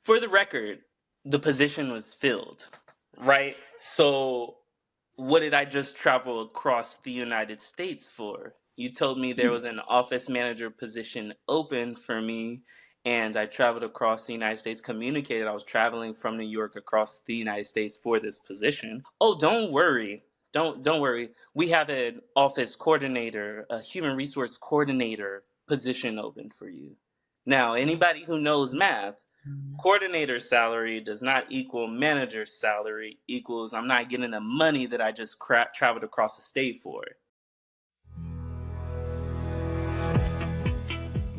For the record, the position was filled, right? So what did I just travel across the United States for? You told me there was an office manager position open for me, and I traveled across the United States, communicated I was traveling from New York across the United States for this position. Oh, don't worry. Don't worry. We have an office coordinator, a human resource coordinator position open for you. Now, anybody who knows math, coordinator salary does not equal manager salary equals I'm not getting the money that I just traveled across the state for.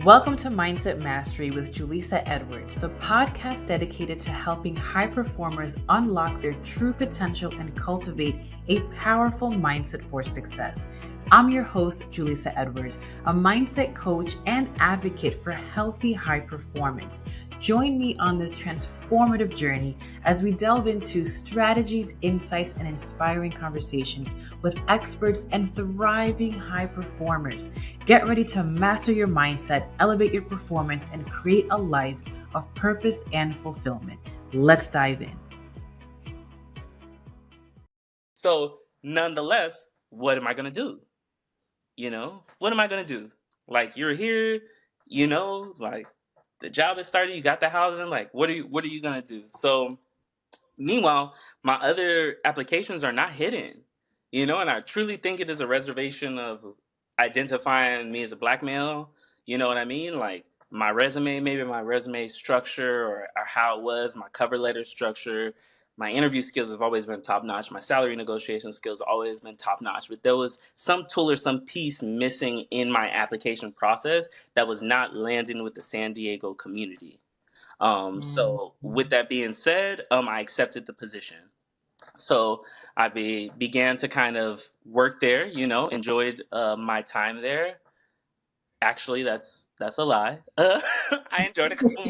Welcome to Mindset Mastery with Julissa Edwards, the podcast dedicated to helping high performers unlock their true potential and cultivate a powerful mindset for success. I'm your host, Julissa Edwards, a mindset coach and advocate for healthy high performance. Join me on this transformative journey as we delve into strategies, insights, and inspiring conversations with experts and thriving high performers. Get ready to master your mindset, elevate your performance, and create a life of purpose and fulfillment. Let's dive in. So, nonetheless, what am I going to do? What am I going to do? Like, you're here, like the job is started, you got the housing, like what are you going to do? So, meanwhile, my other applications are not hidden, and I truly think it is a reservation of identifying me as a black male. You know what I mean? Like my resume, maybe my resume structure or how it was, my cover letter structure, my interview skills have always been top notch. My salary negotiation skills have always been top notch. But there was some tool or some piece missing in my application process that was not landing with the San Diego community. So with that being said, I accepted the position. So I began to kind of work there, enjoyed my time there. Actually, that's a lie. I enjoyed a couple.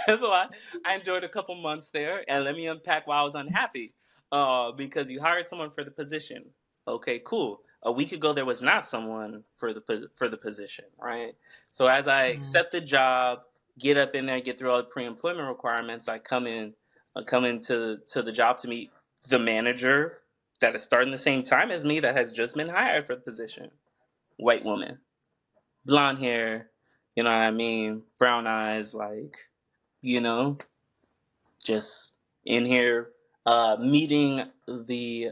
That's a lie. I enjoyed a couple months there, and let me unpack why I was unhappy. Because you hired someone for the position. Okay, cool. A week ago, there was not someone for the position, right? So as I accept the job, get up in there, get through all the pre-employment requirements, I come into the job to meet the manager that is starting the same time as me that has just been hired for the position. White woman, blonde hair, you know what I mean, brown eyes, like, just in here meeting the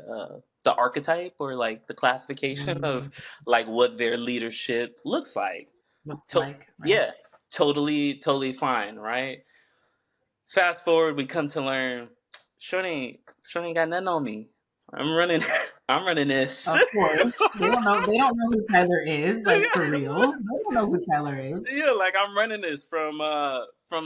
archetype or like the classification of like what their leadership looks like. Right? Yeah, totally fine, right? Fast forward, we come to learn, Shorty ain't got nothing on me. I'm running I'm running this. Of course. They don't know who Tyler is, like for real. They don't know who Tyler is. Yeah, like I'm running this from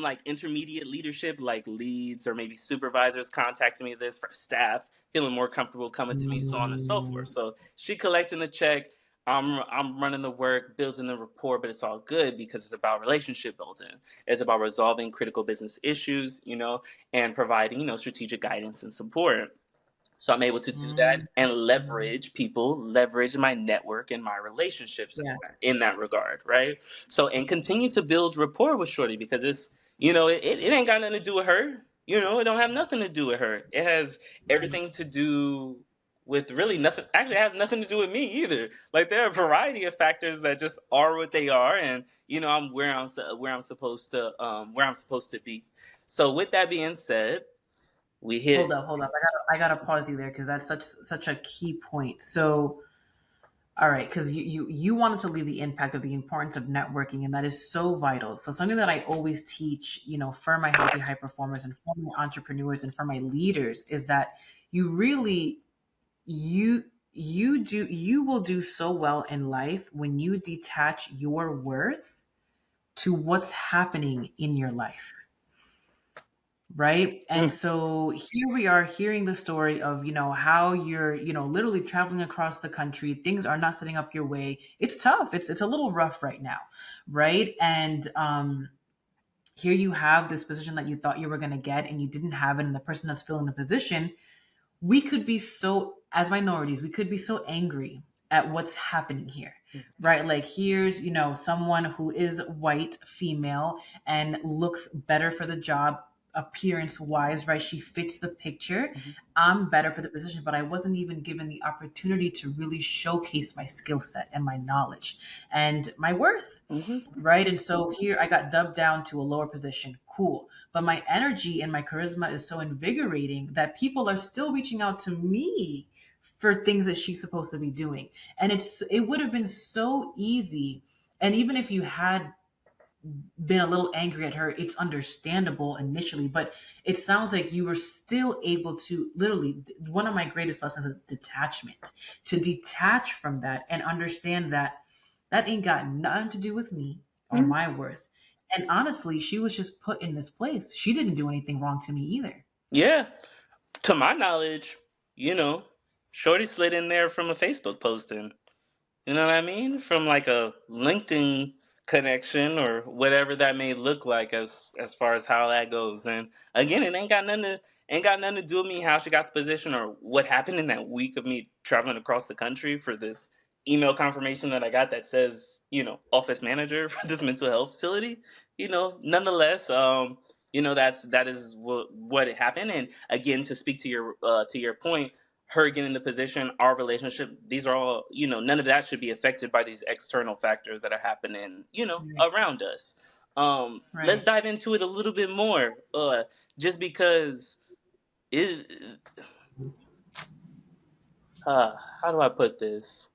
like intermediate leadership, like leads or maybe supervisors contacting me this for staff, feeling more comfortable coming to me, so on and so forth. So she collecting the check, I'm running the work, building the rapport, but it's all good because it's about relationship building. It's about resolving critical business issues, and providing, strategic guidance and support. So I'm able to do that and leverage my network and my relationships Yes. in that regard, right? So and continue to build rapport with Shorty because it's it ain't got nothing to do with her. It don't have nothing to do with her. It has everything to do with really nothing. Actually, it has nothing to do with me either. Like there are a variety of factors that just are what they are, and I'm where I'm supposed to be. So with that being said, we hit Hold up. I gotta pause you there because that's such a key point. So, all right, because you wanted to leave the impact of the importance of networking, and that is so vital. So something that I always teach, for my healthy high performers and for my entrepreneurs and for my leaders is that you really you will do so in life when you detach your worth to what's happening in your life. Right. And so here we are hearing the story of, how you're, literally traveling across the country. Things are not setting up your way. It's tough. It's a little rough right now. Right. And here you have this position that you thought you were going to get and you didn't have it. And the person that's filling the position, we could be so, as minorities, we could be so angry at what's happening here, right? Like, here's, someone who is white, female, and looks better for the job appearance wise, right? She fits the picture. I'm better for the position, but I wasn't even given the opportunity to really showcase my skill set and my knowledge and my worth, Mm-hmm. right? And so here I got dubbed down to a lower position. Cool. But my energy and my charisma is so invigorating that people are still reaching out to me for things that she's supposed to be doing. And it would have been so easy. And even if you had been a little angry at her, it's understandable initially, but it sounds like you were still able to literally, one of my greatest lessons is detachment, to detach from that and understand that that ain't got nothing to do with me or Mm-hmm. my worth. And honestly, she was just put in this place. She didn't do anything wrong to me either. Yeah. To my knowledge, you know, Shorty slid in there from a Facebook posting. You know what I mean? From like a LinkedIn connection or whatever that may look like as far as how that goes. And again, it ain't got nothing to do with me how she got the position or what happened in that week of me traveling across the country for this email confirmation that I got that says, office manager for this mental health facility. Nonetheless, that is what it happened. And again, to speak to your point, her getting the position, our relationship, these are all, none of that should be affected by these external factors that are happening, Right. around us. Let's Right. dive into it a little bit more. Just because it, how do I put this?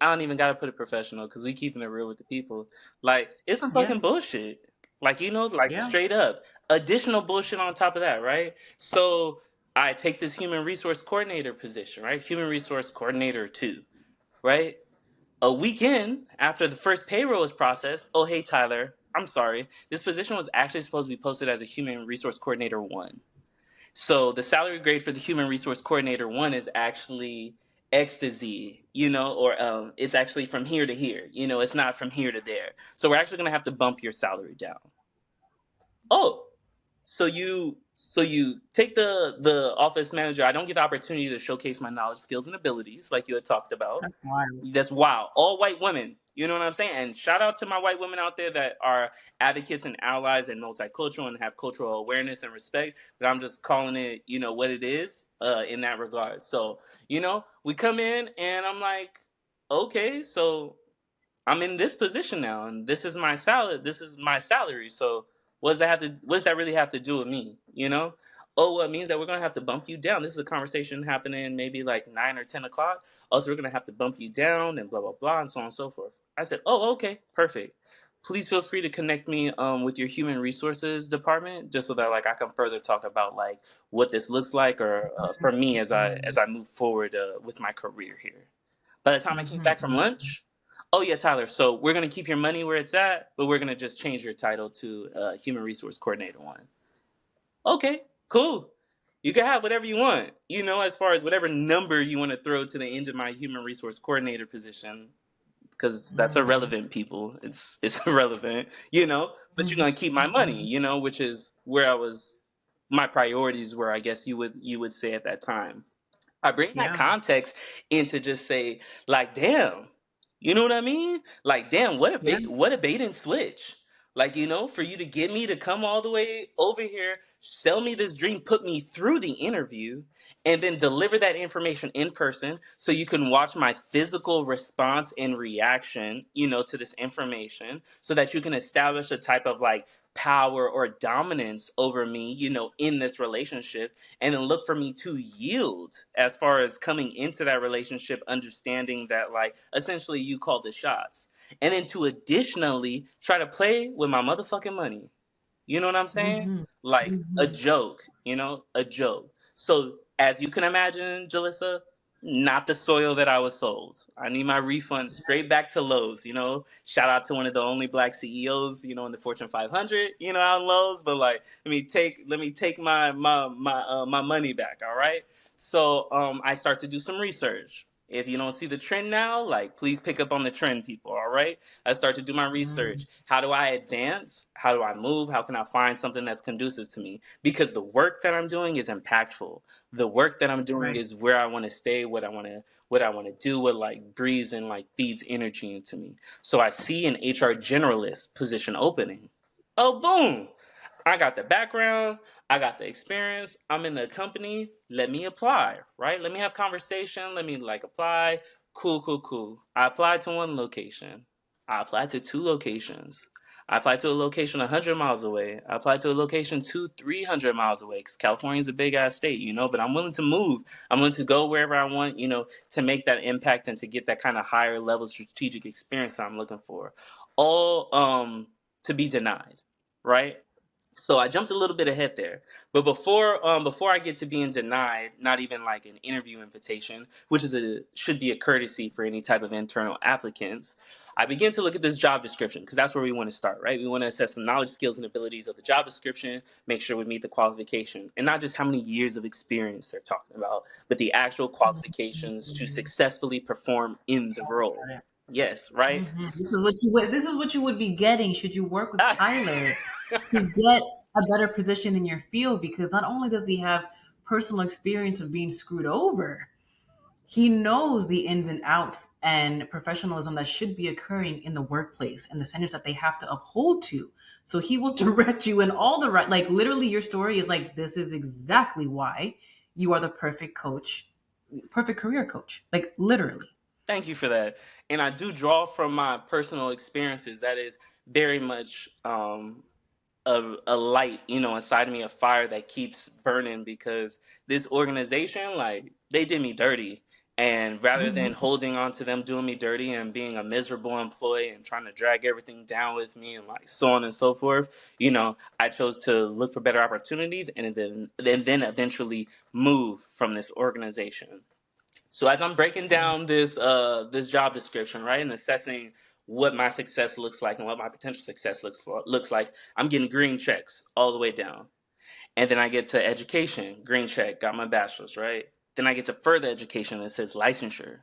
I don't even gotta put it professional because we keeping it real with the people. Like, it's some Yeah. fucking bullshit. Like, like Yeah. straight up. Additional bullshit on top of that, right? So I take this human resource coordinator position, right? Human resource coordinator two, right? A weekend after the first payroll is processed, oh hey Tyler, I'm sorry. This position was actually supposed to be posted as a human resource coordinator one. So the salary grade for the human resource coordinator one is actually ecstasy, or it's actually from here to here. It's not from here to there. So we're actually gonna have to bump your salary down. Oh, so you take the office manager. I don't get the opportunity to showcase my knowledge, skills, and abilities like you had talked about. That's wild. That's wow. All white women. You know what I'm saying? And shout out to my white women out there that are advocates and allies and multicultural and have cultural awareness and respect. But I'm just calling it, what it is in that regard. So, we come in and I'm like, okay, so I'm in this position now, and this is my salary. This is my salary. So what does that really have to do with me? Oh, well, it means that we're gonna have to bump you down. This is a conversation happening maybe like 9 or 10 o'clock. Also, we're gonna have to bump you down and blah blah blah and so on and so forth. I said, oh, okay, perfect. Please feel free to connect me with your human resources department, just so that like I can further talk about like what this looks like, or for me as I move forward with my career here. By the time I came back from Mm-hmm. lunch, oh yeah, Tyler. So we're gonna keep your money where it's at, but we're gonna just change your title to Human Resource Coordinator one. Okay, cool. You can have whatever you want. As far as whatever number you want to throw to the end of my Human Resource Coordinator position, because that's Mm-hmm. irrelevant, people. It's irrelevant. But you're gonna keep my money. Mm-hmm. Which is where my priorities were. I guess you would say at that time. I bring that Yeah. context into just say, like, damn, you know what I mean? Like, damn, Yeah. what a bait and switch. Like, for you to get me to come all the way over here, sell me this dream, put me through the interview, and then deliver that information in person so you can watch my physical response and reaction, to this information so that you can establish a type of like power or dominance over me, in this relationship, and then look for me to yield as far as coming into that relationship, understanding that like essentially you call the shots, and then to additionally try to play with my motherfucking money. You know what I'm saying? Mm-hmm. Like a Mm-hmm. joke, a joke. So as you can imagine, Jalissa, not the soil that I was sold. I need my refund straight back to Lowe's. Shout out to one of the only black CEOs, in the Fortune 500, out in Lowe's. But like, let me take my money back. All right. So I start to do some research. If you don't see the trend now, like, please pick up on the trend, people. All right. I start to do my research. How do I advance? How do I move? How can I find something that's conducive to me? Because the work that I'm doing is impactful. The work that I'm doing Right. is where I want to stay, what I want to do, what like breathes and like feeds energy into me. So I see an HR generalist position opening. Oh, boom. I got the background, I got the experience, I'm in the company, let me apply, right? Let me have conversation, let me like apply. Cool, cool, cool. I applied to one location. I applied to two locations. I applied to a location 100 miles away. I applied to a location 300 miles away because California is a big ass state, but I'm willing to move. I'm willing to go wherever I want, to make that impact and to get that kind of higher level strategic experience I'm looking for. All to be denied, right? So I jumped a little bit ahead there, but before I get to being denied, not even like an interview invitation, which should be a courtesy for any type of internal applicants, I begin to look at this job description because that's where we want to start, right? We want to assess the knowledge, skills, and abilities of the job description, make sure we meet the qualification, and not just how many years of experience they're talking about, but the actual qualifications to Mhm. successfully perform in the role. Yes, right. This is what you would be getting should you work with Tyler to get a better position in your field, because not only does he have personal experience of being screwed over, he knows the ins and outs and professionalism that should be occurring in the workplace and the standards that they have to uphold to. So he will direct you in all the right, like literally your story is like, this is exactly why you are the perfect coach, perfect career coach, like literally. Thank you for that. And I do draw from my personal experiences. That is very much a light, inside of me, a fire that keeps burning because this organization, like, they did me dirty. And rather than Mhm. holding on to them doing me dirty and being a miserable employee and trying to drag everything down with me and like so on and so forth, I chose to look for better opportunities and then eventually move from this organization. So as I'm breaking down this job description, right, and assessing what my success looks like and what my potential success looks like, I'm getting green checks all the way down. And then I get to education, green check, got my bachelor's, right? Then I get to further education that says licensure.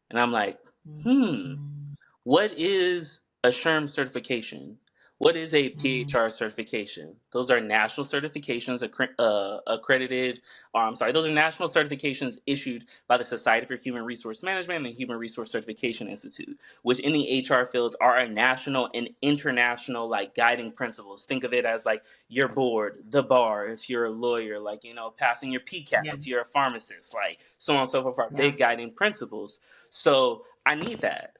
And I'm like, hmm, Mhm. what is a SHRM certification? What is a Mhm. PHR certification? Those are national certifications accredited, or I'm sorry, those are national certifications issued by the Society for Human Resource Management and the Human Resource Certification Institute, which in the HR fields are a national and international like guiding principles. Think of it as like your board, the bar, if you're a lawyer, like, passing your PCAP, Yeah. if you're a pharmacist, like so on and so forth, are Yeah. big guiding principles. So I need that.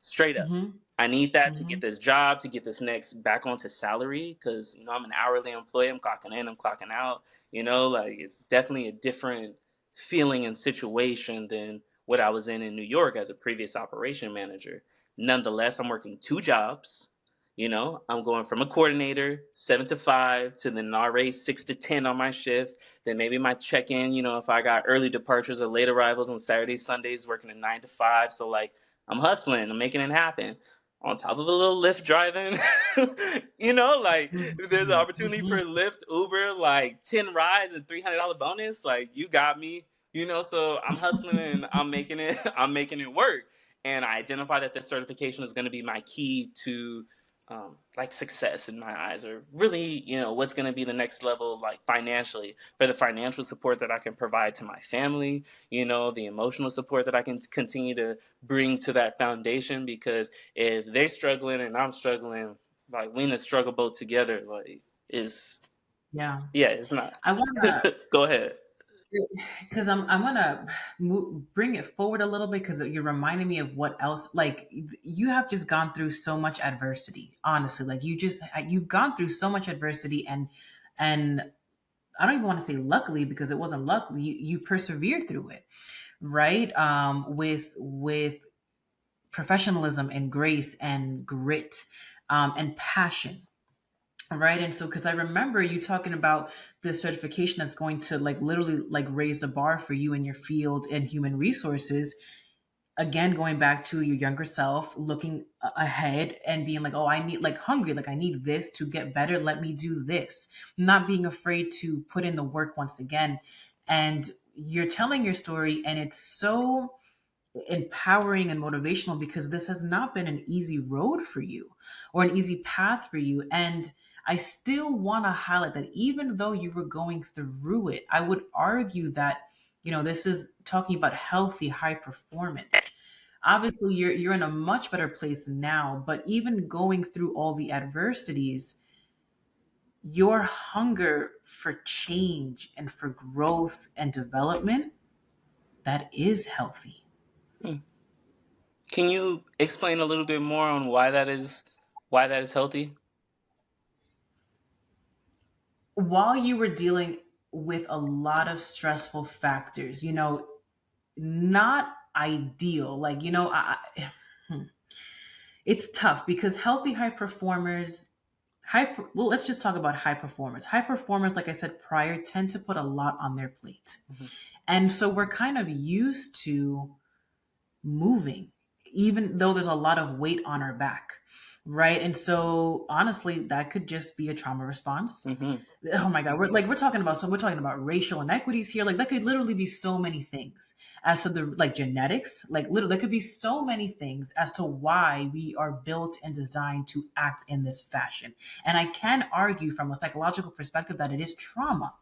Straight up. Mhm. I need that to get Mhm. this job, to get this next back onto salary, because I'm an hourly employee. I'm clocking in, I'm clocking out. Like it's definitely a different feeling and situation than what I was in New York as a previous operation manager. Nonetheless, I'm working two jobs. I'm going from a coordinator 7 to 5 to then RA 6 to 10 on my shift. Then maybe my check in. If I got early departures or late arrivals on Saturdays, Sundays, working a 9 to 5. So like I'm hustling, I'm making it happen. On top of a little Lyft driving, like there's an Mhm. opportunity for Mhm. Lyft, Uber, like 10 rides and $300 bonus. Like you got me, so I'm hustling and I'm making it, I'm making it work. And I identify that this certification is going to be my key to like success in my eyes, or really, what's going to be the next level, like financially, for the financial support that I can provide to my family, the emotional support that I can continue to bring to that foundation. Because if they're struggling and I'm struggling, like we in the struggle boat together, like is Yeah. yeah, it's not. I want to, Go ahead. because I'm gonna bring it forward a little bit because you're reminding me of what else. Like you have just gone through so much adversity. Honestly, like you've gone through so much adversity, and I don't even want to say luckily because it wasn't luck. You persevered through it, right? With professionalism and grace and grit, and passion. Right. And so, because I remember you talking about this certification that's going to like literally like raise the bar for you in your field and human resources. Again, going back to your younger self, looking ahead and being like, oh, I need like hungry, like I need this to get better. Let me do this. Not being afraid to put in the work once again. And you're telling your story, and it's so empowering and motivational because this has not been an easy road for you or an easy path for you. And I still want to highlight that even though you were going through it, I would argue that, this is talking about healthy high performance. Obviously, you're in a much better place now, but even going through all the adversities, your hunger for change and for growth and development, that is healthy. Can you explain a little bit more on why that is healthy? While you were dealing with a lot of stressful factors, not ideal, like, it's tough because healthy high performers, well, let's just talk about high performers. High performers, like I said prior, tend to put a lot on their plate. And so we're kind of used to moving, even though there's a lot of weight on our back. Right. And so honestly, that could just be a trauma response. Oh my God. We're talking about racial inequities here. Like that could literally be so many things as to the genetics, literally there could be so many things as to why we are built and designed to act in this fashion. And I can argue from a psychological perspective that it is trauma.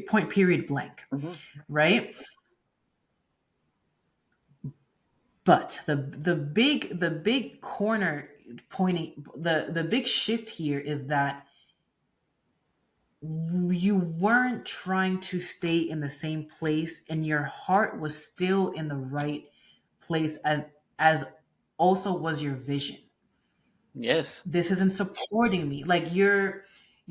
Point period blank. Right. But the big corner pointing, the big shift here is that you weren't trying to stay in the same place and your heart was still in the right place as also was your vision. Yes. This isn't supporting me. Like your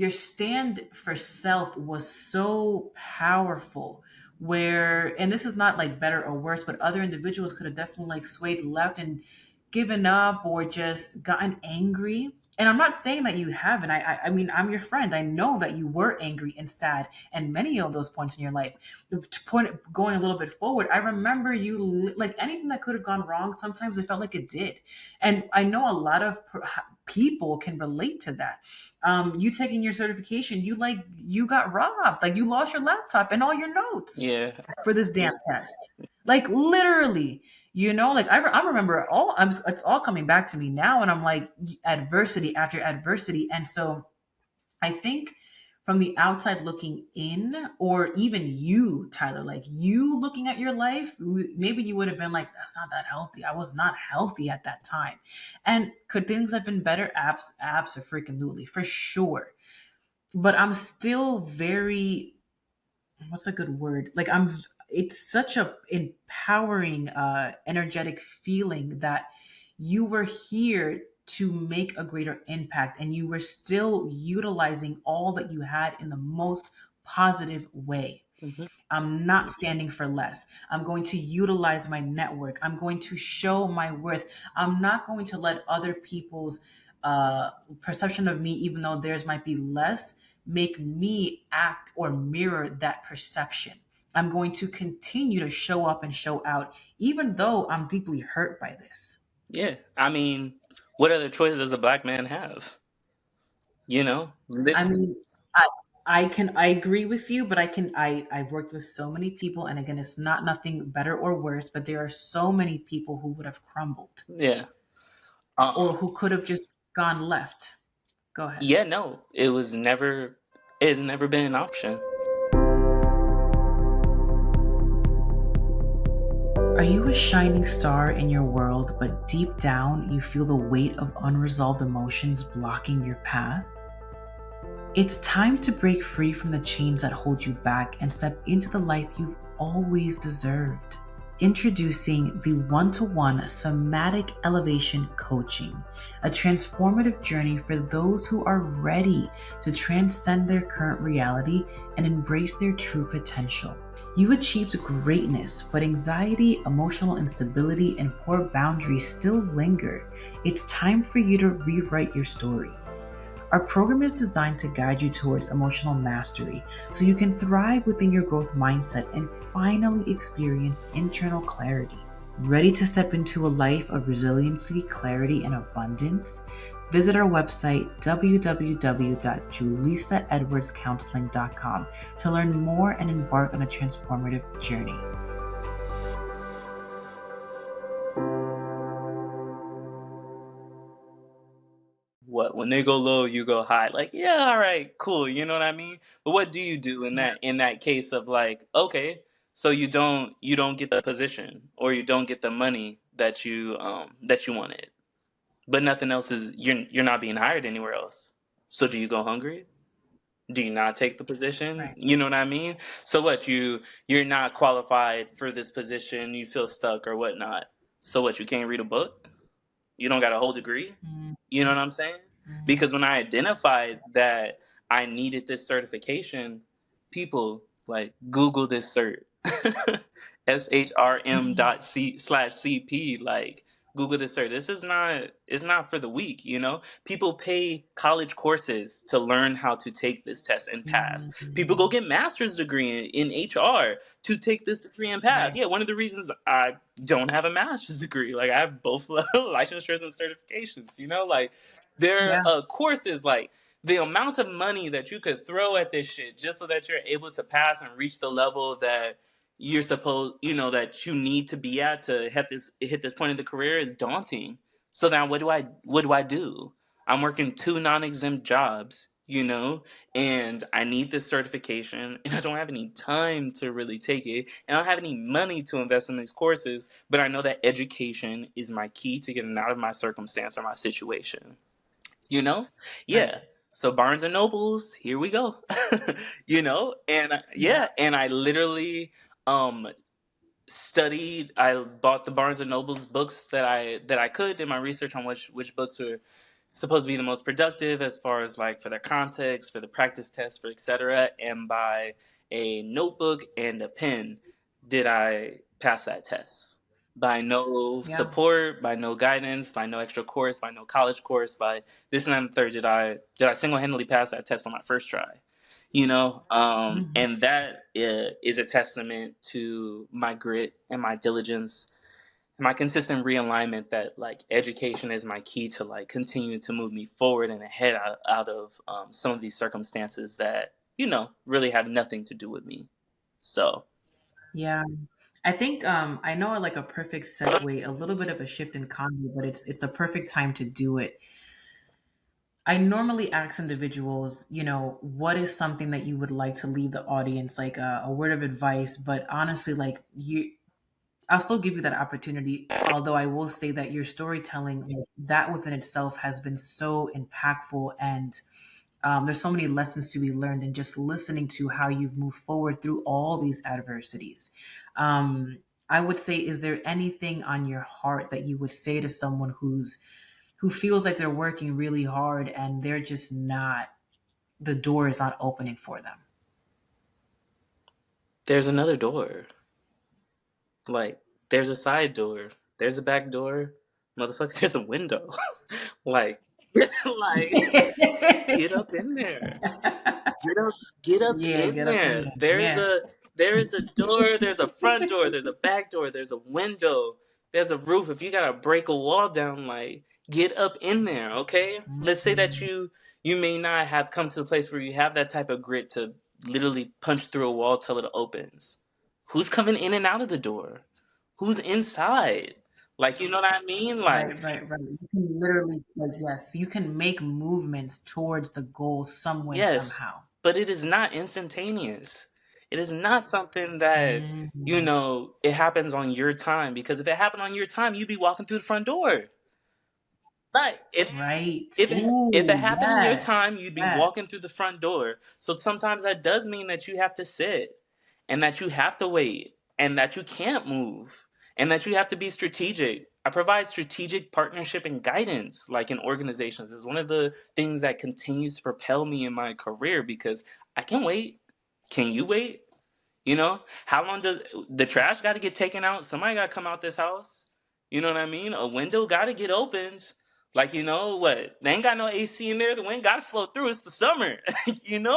stand for self was so powerful where, and this is not like better or worse, but other individuals could have definitely swayed left and given up or just gotten angry. And I'm not saying that you haven't. I mean, I'm your friend. I know that you were angry and sad and many of those points in your life. Going a little bit forward, I remember you, like anything that could have gone wrong, sometimes it felt like it did. And I know a lot of people can relate to that. You taking your certification, you got robbed. Like you lost your laptop and all your notes for this damn test. Like literally. I remember it's all coming back to me now. And I'm like adversity after adversity. And so I think from the outside looking in, or even you, Tyler, like you looking at your life, maybe you would have been like, that's not that healthy. I was not healthy at that time. And could things have been better? Absolutely, for sure. But I'm still very, what's a good word? It's such a empowering, energetic feeling that you were here to make a greater impact and you were still utilizing all that you had in the most positive way. I'm not standing for less. I'm going to utilize my network. I'm going to show my worth. I'm not going to let other people's perception of me, even though theirs might be less, make me act or mirror that perception. I'm going to continue to show up and show out, even though I'm deeply hurt by this. Yeah. I mean, what other choices does a black man have? I mean, I agree with you, but I've worked with so many people, and again, it's not nothing better or worse, but there are so many people who would have crumbled. Yeah. Or who could have just gone left. Go ahead. Yeah, no. It's never been an option. Are you a shining star in your world, but deep down you feel the weight of unresolved emotions blocking your path? It's time to break free from the chains that hold you back and step into the life you've always deserved. Introducing the one-to-one somatic elevation coaching, a transformative journey for those who are ready to transcend their current reality and embrace their true potential. You achieved greatness, but anxiety, emotional instability, and poor boundaries still linger. It's time for you to rewrite your story. Our program is designed to guide you towards emotional mastery so you can thrive within your growth mindset and finally experience internal clarity. Ready to step into a life of resiliency, clarity, and abundance? Visit our website, www.julisaedwardscounseling.com, to learn more and embark on a transformative journey. what? When they go low, you go high. Like, yeah, all right, cool. You know what I mean? But what do you do in Yes. that case of like, okay, so you don't get the position or you don't get the money that you wanted, but nothing else is you're not being hired anywhere else. So do you go hungry? Do you not take the position? Right. You know what I mean? So what, you're not qualified for this position, you feel stuck or whatnot. So what, you can't read a book? You don't got a whole degree? Mm-hmm. You know what I'm saying? Because when I identified that I needed this certification, people like Google this cert. SHRM Mm-hmm. dot C slash CP, like Google this cert. This is not, it's not for the weak, you know? People pay college courses to learn how to take this test and pass. People go Mm-hmm. get master's degree in HR to take this degree and pass. Right. Yeah, one of the reasons I don't have a master's degree, like I have both licensures and certifications, you know? Like there Yeah. are courses, like the amount of money that you could throw at this shit just so that you're able to pass and reach the level that you're supposed, that you need to be at to hit this point in the career is daunting. So now what do I do? I'm working two non-exempt jobs, and I need this certification, and I don't have any time to really take it, and I don't have any money to invest in these courses, but I know that education is my key to getting out of my circumstance or my situation. you know Right. yeah. So Barnes and Nobles, here we go. Yeah. And I literally um studied. I bought the Barnes and Nobles books that I could, did my research on which books were supposed to be the most productive as far as like for the context, for the practice test, for etc. And by a notebook and a pen did I pass that test. By no Yeah. support, by no guidance, by no extra course, by no college course, by this and that and the third did I single handedly pass that test on my first try. Mm-hmm. And that is a testament to my grit and my diligence, and my consistent realignment that like education is my key to like continue to move me forward and ahead out of some of these circumstances that really have nothing to do with me. So Yeah. I think I know like a perfect segue, a little bit of a shift in comedy, but it's a perfect time to do it. I normally ask individuals, what is something that you would like to leave the audience, like a word of advice, but honestly, like I'll still give you that opportunity. Although I will say that your storytelling, that within itself has been so impactful, and there's so many lessons to be learned in just listening to how you've moved forward through all these adversities. I would say, is there anything on your heart that you would say to someone who feels like they're working really hard and they're just not, the door is not opening for them? there's another door. Like, there's a side door. There's a back door. Motherfucker, there's a window. Like, like, get up in there. Get up, get up Yeah, in get up in there. there. There's Yeah. a door, there's a front door, there's a back door, there's a window, there's a roof. If you gotta break a wall down, like, get up in there, okay? Let's say that Mhm. you may not have come to the place where you have that type of grit to literally punch through a wall till it opens. Who's coming in and out of the door? Who's inside? Like, you know what I mean? Like, Right, right, right. You can literally, like, yes, you can make movements towards the goal some way, yes, somehow. but it is not instantaneous. It is not something that, Mhm. it happens on your time, because if it happened on your time, you'd be walking through the front door. Right. Right. If it Ooh, happened in your yes. time, you'd be Yes. walking through the front door. So sometimes that does mean that you have to sit, and that you have to wait, and that you can't move, and that you have to be strategic. I provide strategic partnership and guidance, like in organizations. Is one of the things that continues to propel me in my career, because I can wait. Can you wait? How long does the trash got to get taken out? Somebody got to come out this house. You know what I mean? A window got to get opened. Like, what? They ain't got no AC in there. The wind got to flow through. It's the summer.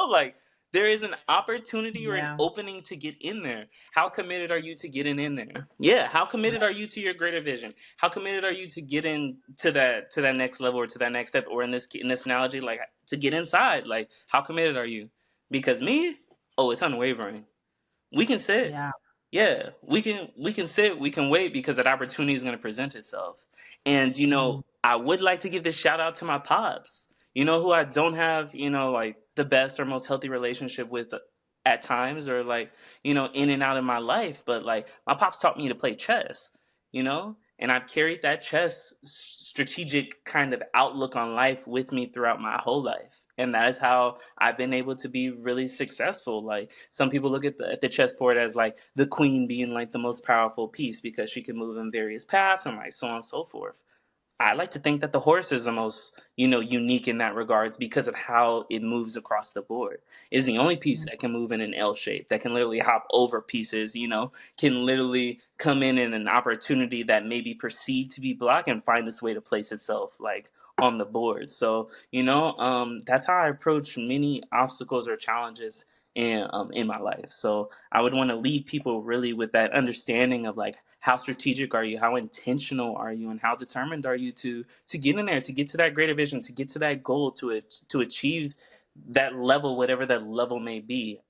Like, there is an opportunity or an Yeah. opening to get in there. How committed are you to getting in there? Yeah. How committed are you to your greater vision? How committed are you to get in to that next level, or to that next step, or in this analogy, like to get inside? Like, how committed are you? Because me, oh, it's unwavering. We can sit. Yeah. Yeah, we can sit, we can wait, because that opportunity is going to present itself. And Mm. I would like to give this shout out to my pops. You know who I don't have, like the best or most healthy relationship with at times, or like, in and out of my life, but like my pops taught me to play chess, and I've carried that chess strategic kind of outlook on life with me throughout my whole life. And that is how I've been able to be really successful. Like some people look at the chessboard as like the queen being like the most powerful piece because she can move in various paths and like so on and so forth. I like to think that the horse is the most, unique in that regards because of how it moves across the board. It's the only piece that can move in an L shape, that can literally hop over pieces, can literally come in an opportunity that may be perceived to be blocked and find its way to place itself like on the board. So, that's how I approach many obstacles or challenges in my life. So I would want to lead people really with that understanding of like how strategic are you, how intentional are you, and how determined are you to get in there, to get to that greater vision, to get to that goal, to achieve that level, whatever that level may be,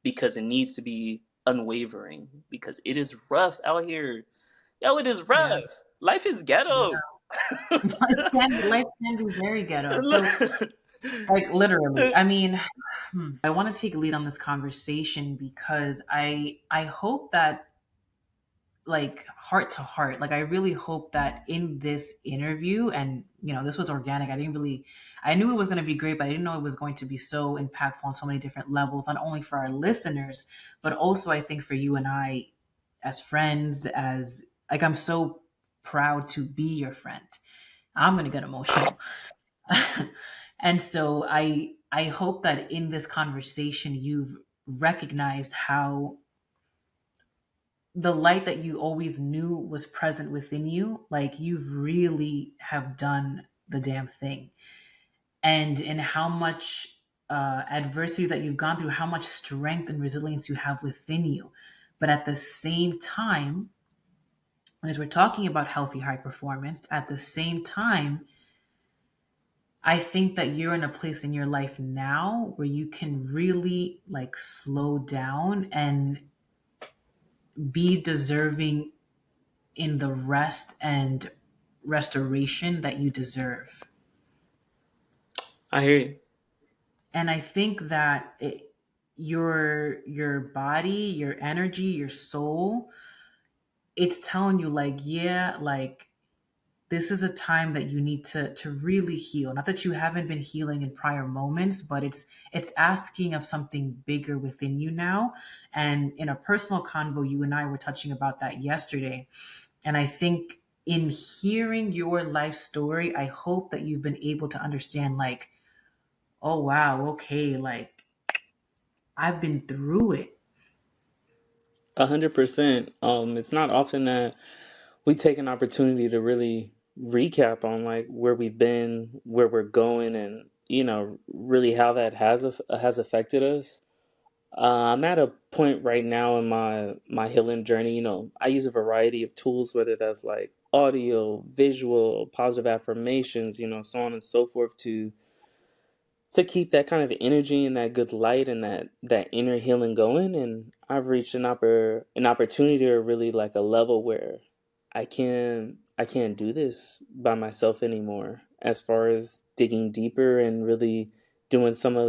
because it needs to be unwavering because it is rough out here. Yo, it is Yeah. rough. Life is ghetto. Life can be very ghetto. So, like, literally, I mean, I want to take lead on this conversation because I hope that, like, heart to heart, like, I really hope that in this interview, and this was organic. I knew it was going to be great, but I didn't know it was going to be so impactful on so many different levels, not only for our listeners, but also I think for you and I as friends, as like, I'm so proud to be your friend. I'm going to get emotional. And so I hope that in this conversation you've recognized how the light that you always knew was present within you, like, you've really have done the damn thing. And in how much adversity that you've gone through, how much strength and resilience you have within you. But at the same time, as we're talking about healthy high performance, at the same time, I think that you're in a place in your life now where you can really like slow down and be deserving in the rest and restoration that you deserve. I hear you. And I think that your body, your energy, your soul, it's telling you like, yeah, like, this is a time that you need to really heal. Not that you haven't been healing in prior moments, but it's asking of something bigger within you now. And in a personal convo, you and I were touching about that yesterday. And I think in hearing your life story, I hope that you've been able to understand, like, oh wow, okay, like, I've been through it. 100%. It's not often that we take an opportunity to really recap on like where we've been, where we're going, and really how that has affected us. I'm at a point right now in my healing journey. I use a variety of tools, whether that's like audio, visual, positive affirmations, so on and so forth, to keep that kind of energy and that good light and that inner healing going. And I've reached an opportunity, or really like a level where I can't do this by myself anymore, as far as digging deeper and really doing some of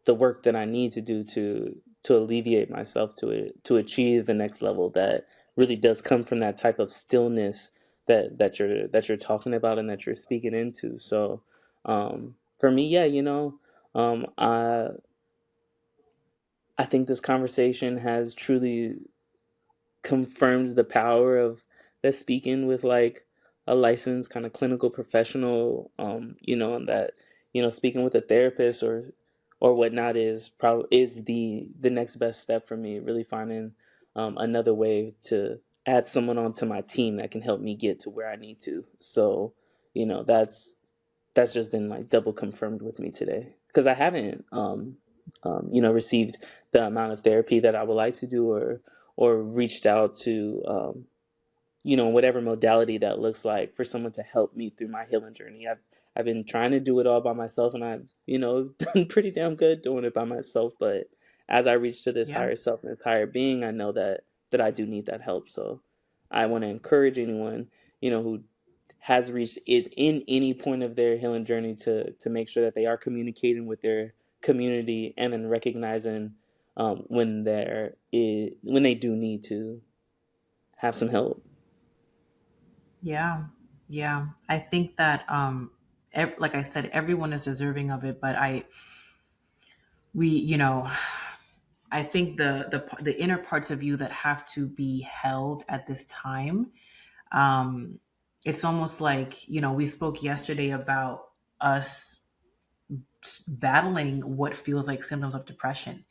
the work that I need to do to alleviate myself, to achieve the next level that really does come from that type of stillness that you're talking about and that you're speaking into. So for me, yeah, I think this conversation has truly confirmed the power of that speaking with like a licensed kind of clinical professional, and that speaking with a therapist or whatnot is the next best step for me. Really finding another way to add someone onto my team that can help me get to where I need to. So that's just been like double confirmed with me today, because I haven't received the amount of therapy that I would like to do, or reached out to whatever modality that looks like, for someone to help me through my healing journey. I've been trying to do it all by myself, and I've done pretty damn good doing it by myself. But as I reach to this Yeah. higher self and this higher being, I know that I do need that help. So I want to encourage anyone who has reached is in any point of their healing journey to make sure that they are communicating with their community and then recognizing when they do need to have some help. Yeah. Yeah. I think that like I said, everyone is deserving of it, but we, I think the inner parts of you that have to be held at this time, um it's almost like, we spoke yesterday about us battling what feels like symptoms of depression.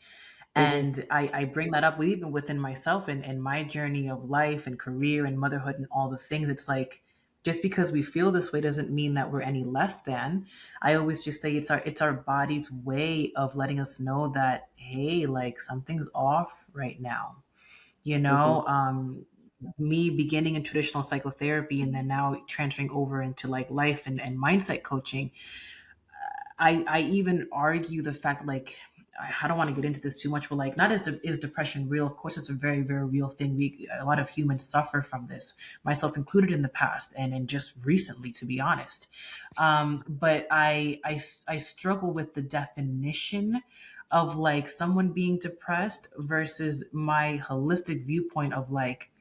Hmm. And I bring that up even within myself and my journey of life and career and motherhood and all the things. It's like, just because we feel this way doesn't mean that we're any less than. I always just say it's our body's way of letting us know that, hey, like something's off right now. You Hmm. know, me beginning in traditional psychotherapy and then now transferring over into like life and mindset coaching, I even argue the fact, like, I don't want to get into this too much, but like, not is depression real? Of course, it's a very, very real thing. A lot of humans suffer from this, myself included, in the past and just recently, to be honest. But I struggle with the definition of like someone being depressed versus my holistic viewpoint of like,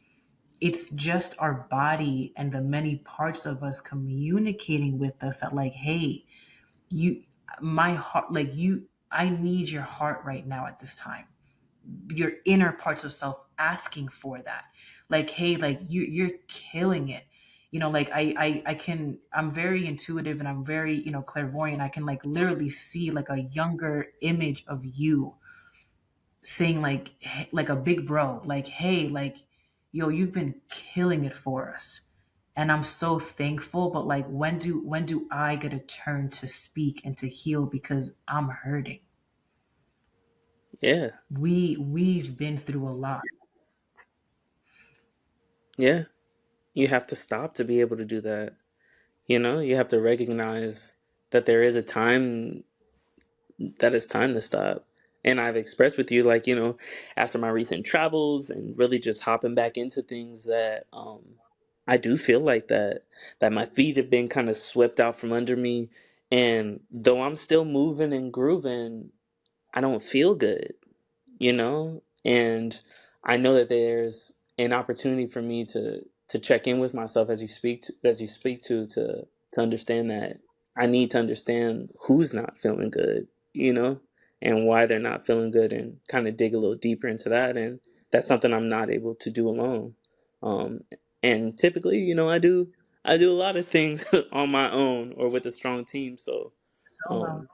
it's just our body and the many parts of us communicating with us that like, hey, you my heart, like, I need your heart right now at this time, your inner parts of self asking for that, like, hey, like, you're killing it, like, I'm very intuitive and I'm very, clairvoyant. I can like literally see like a younger image of you saying like, like a big bro, like, hey, like, yo, you've been killing it for us. And I'm so thankful, but like, when do I get a turn to speak and to heal, because I'm hurting. Yeah, We've been through a lot. yeah. You have to stop to be able to do that. You have to recognize that there is a time that it's time to stop. And I've expressed with you, like, after my recent travels and really just hopping back into things, that I do feel like that my feet have been kind of swept out from under me. And though I'm still moving and grooving, I don't feel good, and I know that there's an opportunity for me to check in with myself as you speak to understand that I need to understand who's not feeling good, and why they're not feeling good, and kind of dig a little deeper into that. And that's something I'm not able to do alone. um, and typically, I do a lot of things on my own or with a strong team. So Solo. um,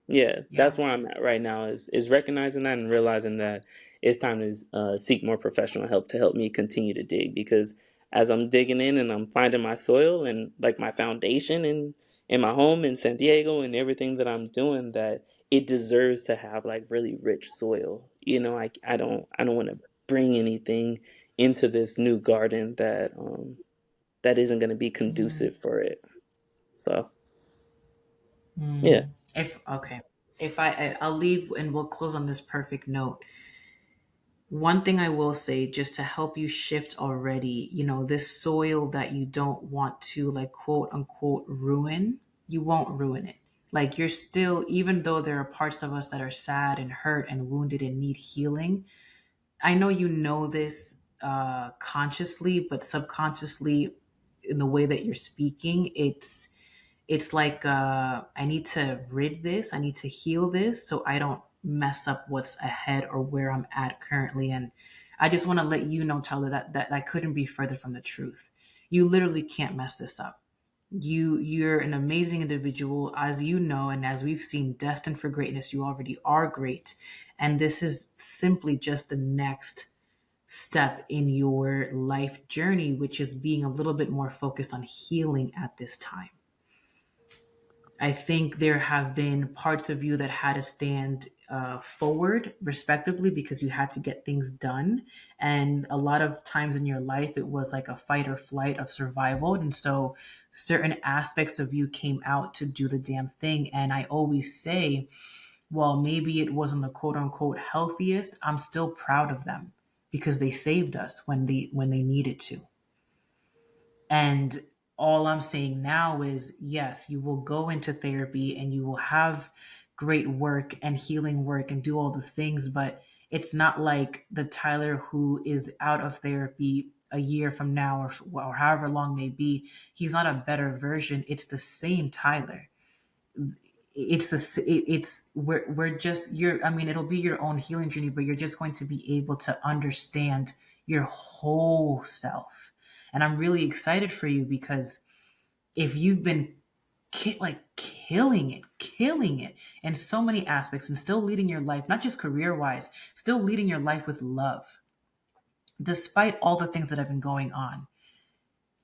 yeah, Yeah. that's where I'm at right now, is recognizing that and realizing that it's time to seek more professional help to help me continue to dig. Because as I'm digging in and I'm finding my soil and like my foundation in my home in San Diego and everything that I'm doing, that it deserves to have like really rich soil. I don't want to bring anything into this new garden that isn't going to be Mm, conducive for it. So yeah. mm. If okay, if I'll leave and we'll close on this perfect note. One thing I will say, just to help you shift already, this soil that you don't want to, like, quote unquote, ruin, you won't ruin it. Like, you're still, even though there are parts of us that are sad and hurt and wounded and need healing, I know you know this consciously, but subconsciously, in the way that you're speaking, it's like, I need to rid this, I need to heal this so I don't mess up what's ahead or where I'm at currently. And I just want to let you know, Tyler, that couldn't be further from the truth. You literally can't mess this up. You're an amazing individual, as you know, and as we've seen, destined for greatness. You already are great. And this is simply just the next step in your life journey, which is being a little bit more focused on healing at this time. I think there have been parts of you that had to stand forward, respectively, because you had to get things done. And a lot of times in your life, it was like a fight or flight of survival. And so certain aspects of you came out to do the damn thing. And I always say, well, maybe it wasn't the quote unquote healthiest. I'm still proud of them because they saved us when they needed to. And all I'm saying now is yes, you will go into therapy and you will have great work and healing work and do all the things, but it's not like the Tyler who is out of therapy a year from now or however long may be. He's not a better version. It's the same Tyler. We're just you're I mean, it'll be your own healing journey, but you're just going to be able to understand your whole self. And I'm really excited for you because if you've been killing it in so many aspects and still leading your life, not just career wise, still leading your life with love, despite all the things that have been going on.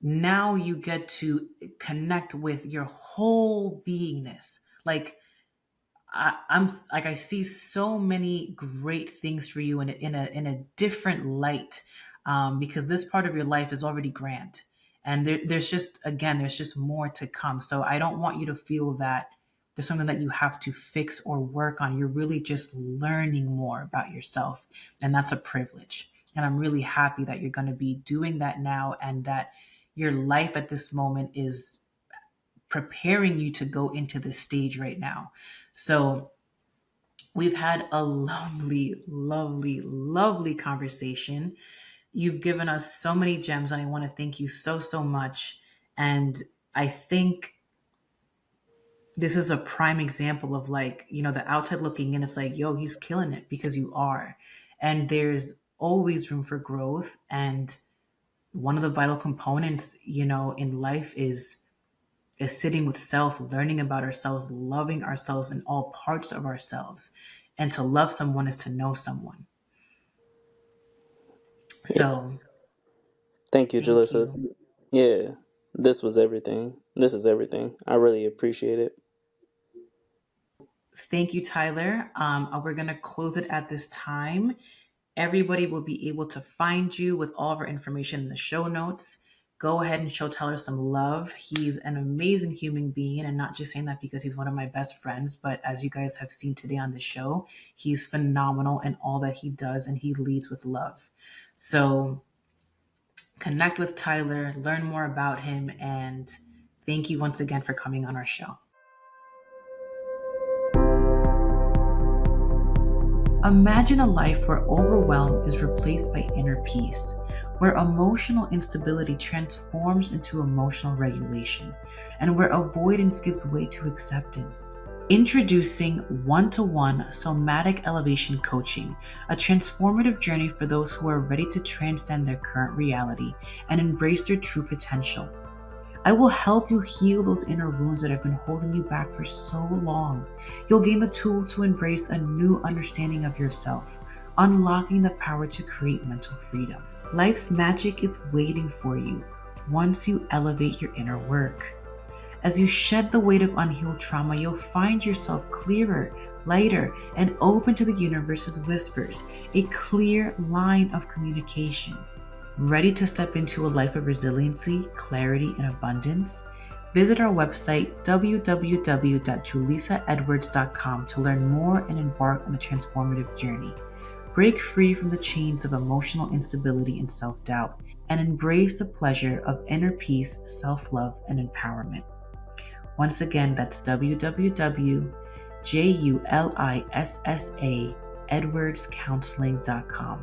Now you get to connect with your whole beingness. Like I'm like I see so many great things for you in a different light, because this part of your life is already grand, and there's just more to come. So I don't want you to feel that there's something that you have to fix or work on. You're really just learning more about yourself, and that's a privilege. And I'm really happy that you're going to be doing that now, and that your life at this moment is preparing you to go into this stage right now. So we've had a lovely, lovely, lovely conversation. You've given us so many gems, and I want to thank you so, so much. And I think this is a prime example of, like, the outside looking in, it's like, yo, he's killing it, because you are. And there's always room for growth. And one of the vital components, in life is sitting with self, learning about ourselves, loving ourselves in all parts of ourselves. And to love someone is to know someone. So Thank you, thank Jalissa. you. Yeah, this was everything. This is everything. I really appreciate it. Thank you, Tyler. We're going to close it at this time. Everybody will be able to find you with all of our information in the show notes. Go ahead and show Tyler some love. He's an amazing human being, and not just saying that because he's one of my best friends, but as you guys have seen today on the show, he's phenomenal in all that he does, and he leads with love. So connect with Tyler, learn more about him, and thank you once again for coming on our show. Imagine a life where overwhelm is replaced by inner peace, where emotional instability transforms into emotional regulation, and where avoidance gives way to acceptance. Introducing one-to-one somatic elevation coaching, a transformative journey for those who are ready to transcend their current reality and embrace their true potential. I will help you heal those inner wounds that have been holding you back for so long. You'll gain the tool to embrace a new understanding of yourself, unlocking the power to create mental freedom. Life's magic is waiting for you once you elevate your inner work. As you shed the weight of unhealed trauma, you'll find yourself clearer, lighter, and open to the universe's whispers, a clear line of communication. Ready to step into a life of resiliency, clarity, and abundance? Visit our website, www.julisaedwards.com, to learn more and embark on a transformative journey. Break free from the chains of emotional instability and self-doubt, and embrace the pleasure of inner peace, self-love, and empowerment. Once again, that's www.julisaedwardscounseling.com.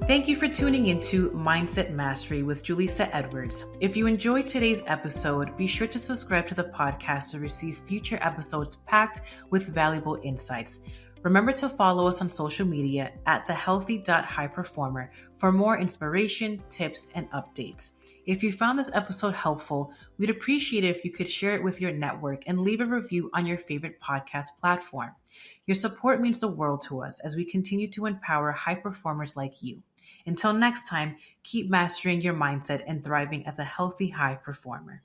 Thank you for tuning into Mindset Mastery with Julissa Edwards. If you enjoyed today's episode, be sure to subscribe to the podcast to receive future episodes packed with valuable insights. Remember to follow us on social media at thehealthy.highperformer for more inspiration, tips, and updates. If you found this episode helpful, we'd appreciate it if you could share it with your network and leave a review on your favorite podcast platform. Your support means the world to us as we continue to empower high performers like you. Until next time, keep mastering your mindset and thriving as a healthy high performer.